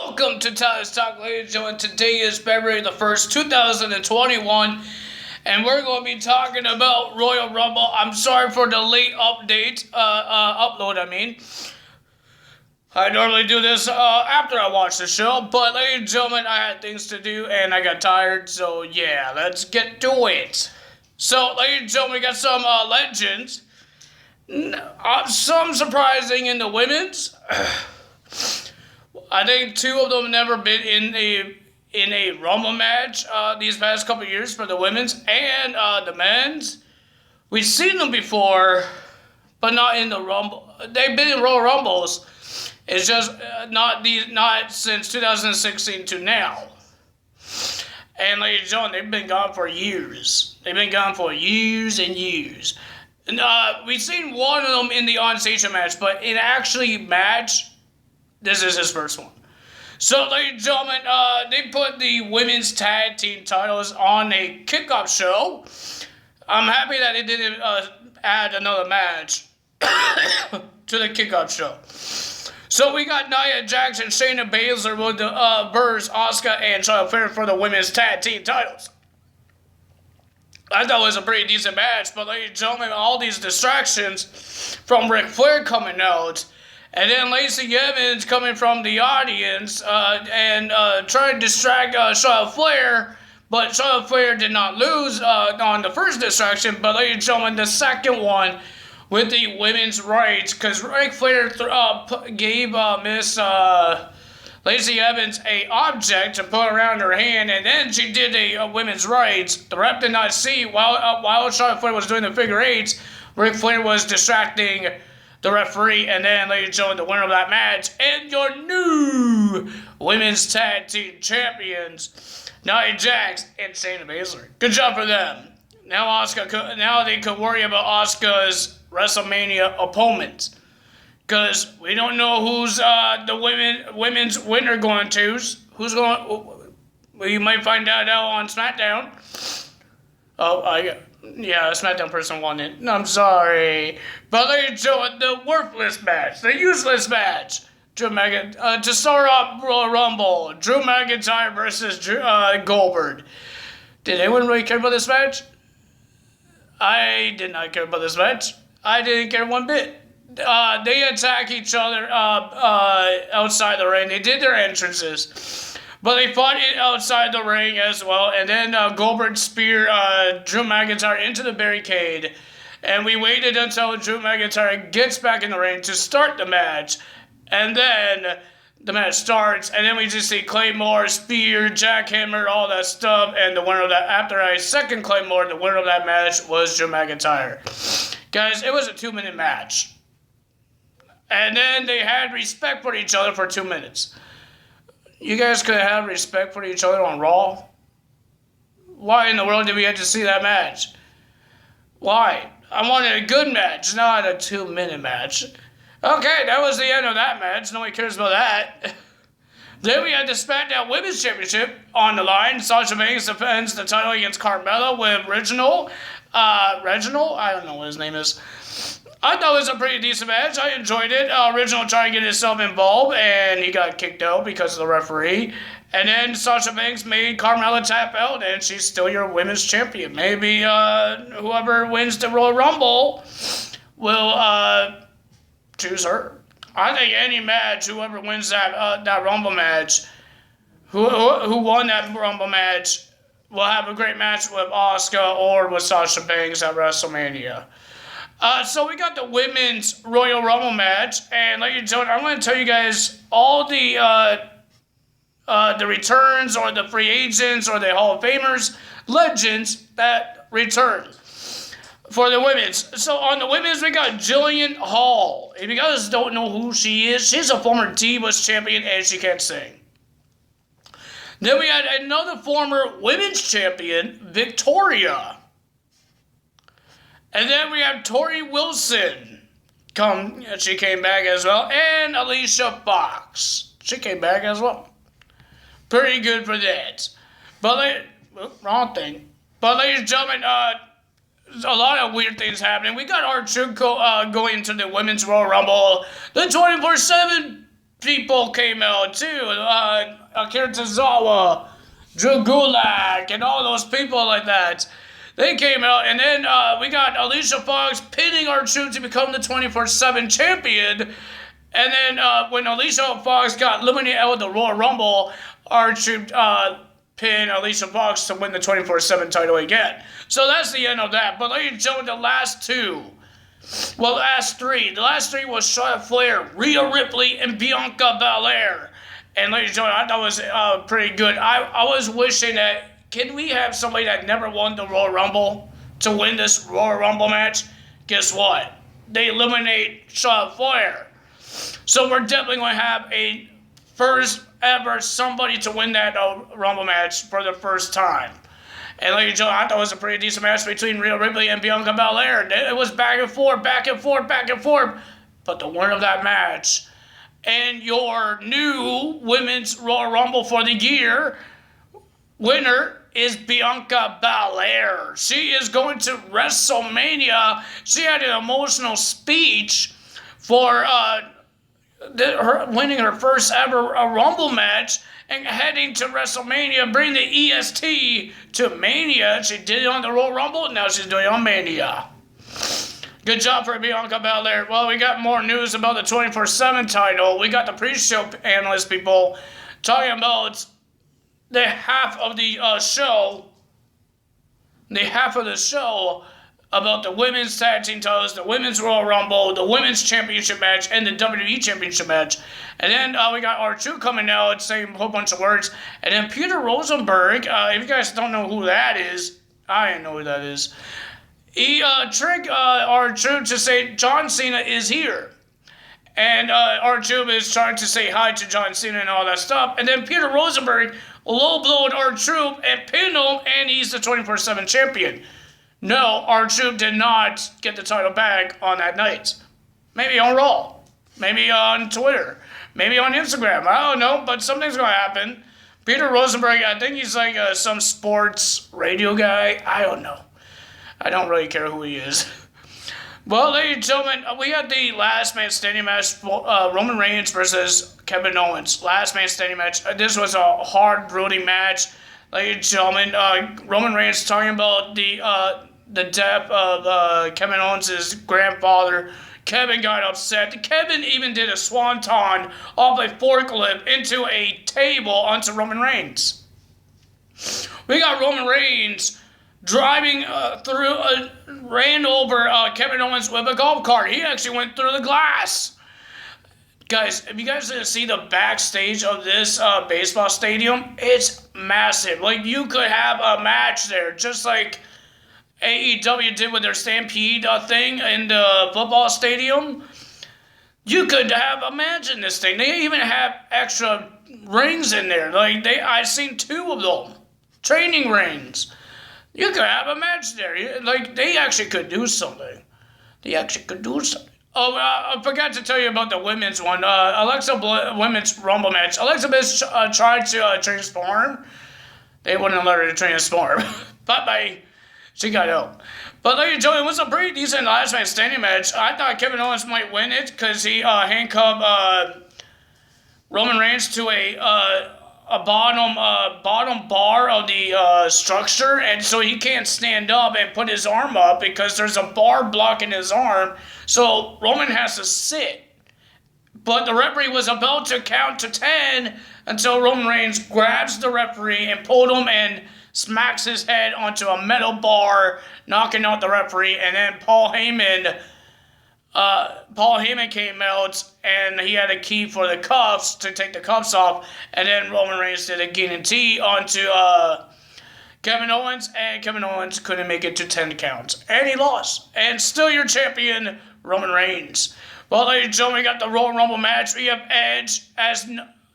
Welcome to Tyler's Talk, ladies and gentlemen. Today is February the 1st, 2021, and we're going to be talking about Royal Rumble. I'm sorry for the late update, upload, I normally do this after I watch the show, but ladies and gentlemen, I had things to do and I got tired, so yeah, let's get to it. So, ladies and gentlemen, we got some legends. Some surprising in the women's. I think two of them never been in a Rumble match these past couple years for the women's and the men's. We've seen them before, but not in the Rumble. They've been in Royal Rumbles. It's just not since 2016 to now. And ladies and gentlemen, they've been gone for years. They've been gone for years and years. And, we've seen one of them in the on-station match, but in actually match, this is his first one. So, ladies and gentlemen, they put the women's tag team titles on a kickoff show. I'm happy that they didn't add another match to the kickoff show. So we got Nia Jax and Shayna Baszler with the Asuka, and Charlotte Flair for the women's tag team titles. I thought it was a pretty decent match, but ladies and gentlemen, all these distractions from Ric Flair coming out, and then Lacey Evans coming from the audience and trying to distract Charlotte Flair, but Charlotte Flair did not lose on the first distraction, but ladies and gentlemen, the second one with the women's rights, because Ric Flair gave Miss Lacey Evans a object to put around her hand, and then she did a women's rights. The ref did not see while Charlotte Flair was doing the figure eights. Ric Flair was distracting the referee, and then, ladies and gentlemen, the winner of that match and your new women's tag team champions, Nia Jax and Shayna Baszler. Good job for them. Now they could worry about Asuka's WrestleMania opponent, because we don't know who's the women's winner going to. Who's going? We might find out on SmackDown. Yeah, the SmackDown person won it. No, I'm sorry, but ladies and gentlemen, the worthless match, the useless match. To start off Royal Rumble, Drew McIntyre versus Goldberg. Did anyone really care about this match? I did not care about this match. I didn't care one bit. They attack each other outside the ring. They did their entrances, but they fought it outside the ring as well. And then Goldberg speared Drew McIntyre into the barricade. And we waited until Drew McIntyre gets back in the ring to start the match. And then the match starts. And then we just see Claymore, spear, jackhammer, all that stuff. And the winner of that, after a second Claymore, the winner of that match was Drew McIntyre. Guys, it was a 2-minute match. And then they had respect for each other for 2 minutes. You guys could have respect for each other on Raw? Why in the world did we have to see that match? Why? I wanted a good match, not a 2-minute match. Okay, that was the end of that match. Nobody cares about that. Then we had the SmackDown Women's Championship on the line. Sasha Banks defends the title against Carmella with Reginald. I don't know what his name is. I thought it was a pretty decent match. I enjoyed it. Reginald tried to get himself involved, and he got kicked out because of the referee. And then Sasha Banks made Carmella tap out, and she's still your women's champion. Maybe whoever wins the Royal Rumble will choose her. I think any match, whoever wins that Rumble match, who won that Rumble match, will have a great match with Asuka or with Sasha Banks at WrestleMania. So we got the women's Royal Rumble match, and ladies and gentlemen, I'm going to tell you guys all the returns or the free agents or the Hall of Famers, legends that return for the women's. So on the women's, we got Jillian Hall. If you guys don't know who she is, she's a former Divas champion and she can't sing. Then we had another former women's champion, Victoria. And then we have Tori Wilson. She came back as well. And Alicia Fox. She came back as well. Pretty good for that. But, wrong thing. But ladies and gentlemen, a lot of weird things happening. We got R-Truth going to the Women's Royal Rumble. The 24/7 people came out too. Akira Tozawa, Drew Gulak, and all those people like that. They came out, and then we got Alicia Fox pinning R-Truth to become the 24/7 champion. And then when Alicia Fox got eliminated out of the Royal Rumble, R-Truth pinned Alicia Fox to win the 24/7 title again. So that's the end of that. But ladies and gentlemen, the last three. The last three was Charlotte Flair, Rhea Ripley, and Bianca Belair. And ladies and gentlemen, I thought it was pretty good. I was wishing that, can we have somebody that never won the Royal Rumble to win this Royal Rumble match? Guess what? They eliminate Charlotte Flair. So we're definitely going to have a first ever somebody to win that Rumble match for the first time. And ladies and gentlemen, I thought it was a pretty decent match between Rhea Ripley and Bianca Belair. It was back and forth, back and forth, back and forth. But the winner of that match and your new Women's Royal Rumble for the year winner is Bianca Belair. She is going to WrestleMania. She had an emotional speech for her winning her first ever Rumble match and heading to WrestleMania, bring the EST to Mania. She did it on the Royal Rumble, now she's doing it on Mania. Good job for Bianca Belair. Well, we got more news about the 24/7 title. We got the pre-show analyst people talking about the half of the show about the women's tag team titles, the women's Royal Rumble, the women's championship match, and the WWE championship match. And then we got R2 coming out saying a whole bunch of words. And then Peter Rosenberg, if you guys don't know who that is, I didn't know who that is. He tricked R2 to say John Cena is here. And R2 is trying to say hi to John Cena and all that stuff. And then Peter Rosenberg low-blowed R2 and pinned him, and he's the 24/7 champion. No, R-Truth did not get the title back on that night. Maybe on Raw. Maybe on Twitter. Maybe on Instagram. I don't know, but something's going to happen. Peter Rosenberg, I think he's like some sports radio guy. I don't know. I don't really care who he is. Well, ladies and gentlemen, we had the last man standing match, Roman Reigns versus Kevin Owens. Last man standing match. This was a hard, brooding match. Ladies and gentlemen, Roman Reigns talking about the death of Kevin Owens' grandfather. Kevin got upset. Kevin even did a swanton off a forklift into a table onto Roman Reigns. We got Roman Reigns driving ran over Kevin Owens with a golf cart. He actually went through the glass. Guys, if you guys didn't see the backstage of this baseball stadium, it's massive. Like, you could have a match there, just like AEW did with their Stampede thing in the football stadium. You could have a match in this thing. They even have extra rings in there. Like, I've seen 2 of them. Training rings. You could have a match there. Like, they actually could do something. Oh, I forgot to tell you about the women's one. Women's Rumble match. Alexa Bliss tried to transform. They wouldn't let her to transform. Bye-bye. She got out. But ladies and gentlemen, it was a pretty decent last man standing match. I thought Kevin Owens might win it because he handcuffed Roman Reigns to a bottom bar of the structure, and so he can't stand up and put his arm up because there's a bar blocking his arm. So Roman has to sit. But the referee was about to count to 10 until Roman Reigns grabs the referee and pulled him and smacks his head onto a metal bar, knocking out the referee. And then Paul Heyman came out, and he had a key for the cuffs to take the cuffs off. And then Roman Reigns did a guillotine onto Kevin Owens, and Kevin Owens couldn't make it to 10 counts. And he lost. And still your champion, Roman Reigns. Well, ladies and gentlemen, we got the Royal Rumble match. We have Edge as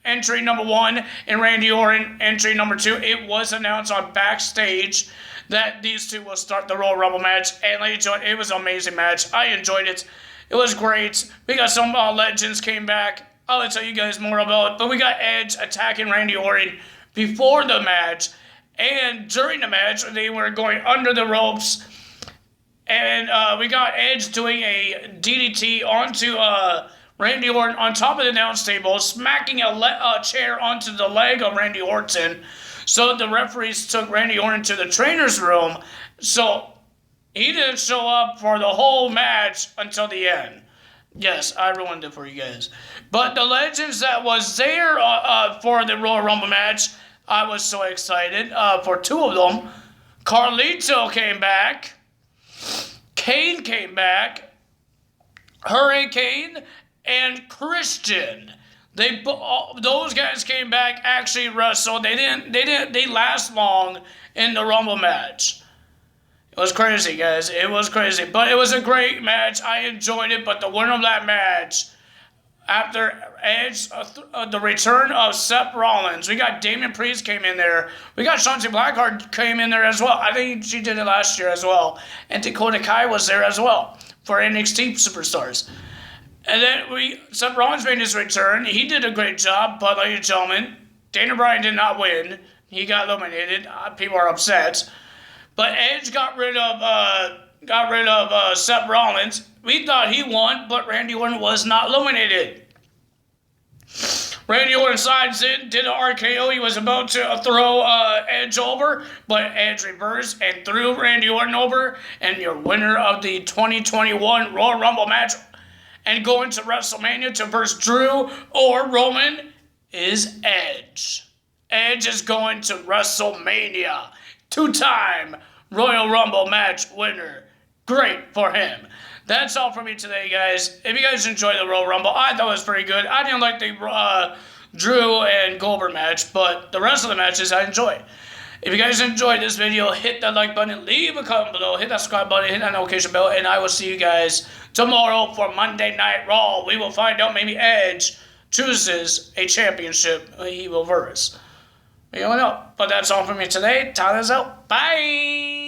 entry number 1 and Randy Orton entry number 2. It was announced on backstage that these two will start the Royal Rumble match. And ladies and gentlemen, it was an amazing match. I enjoyed it. It was great. We got some legends came back. I'll tell you guys more about it. But we got Edge attacking Randy Orton before the match. And during the match, they were going under the ropes. And we got Edge doing a DDT onto Randy Orton on top of the announce table, smacking a chair onto the leg of Randy Orton. So the referees took Randy Orton to the trainer's room. So he didn't show up for the whole match until the end. Yes, I ruined it for you guys. But the legends that was there for the Royal Rumble match, I was so excited for two of them. Carlito came back. Kane came back. Hurricane and Christian. Those guys came back, actually wrestled. They last long in the Rumble match. It was crazy, guys. It was crazy. But it was a great match. I enjoyed it. But the winner of that match, after Edge, the return of Seth Rollins, we got Damian Priest came in there. We got Shotzi Blackheart came in there as well. I think she did it last year as well. And Dakota Kai was there as well for NXT Superstars. And then Seth Rollins made his return. He did a great job. But, ladies and gentlemen, Daniel Bryan did not win. He got eliminated. People are upset. But Edge got rid of Seth Rollins. We thought he won, but Randy Orton was not eliminated. Randy Orton sides in, did an RKO. He was about to throw Edge over, but Edge reversed and threw Randy Orton over. And your winner of the 2021 Royal Rumble match and going to WrestleMania to verse Drew or Roman is Edge. Edge is going to WrestleMania. Two-time Royal Rumble match winner. Great for him. That's all for me today, guys. If you guys enjoyed the Royal Rumble, I thought it was pretty good. I didn't like the Drew and Goldberg match, but the rest of the matches I enjoyed. If you guys enjoyed this video, hit that like button, leave a comment below, hit that subscribe button, hit that notification bell, and I will see you guys tomorrow for Monday Night Raw. We will find out maybe Edge chooses a championship he will verse. You don't know. But that's all for me today. Time is out. Bye.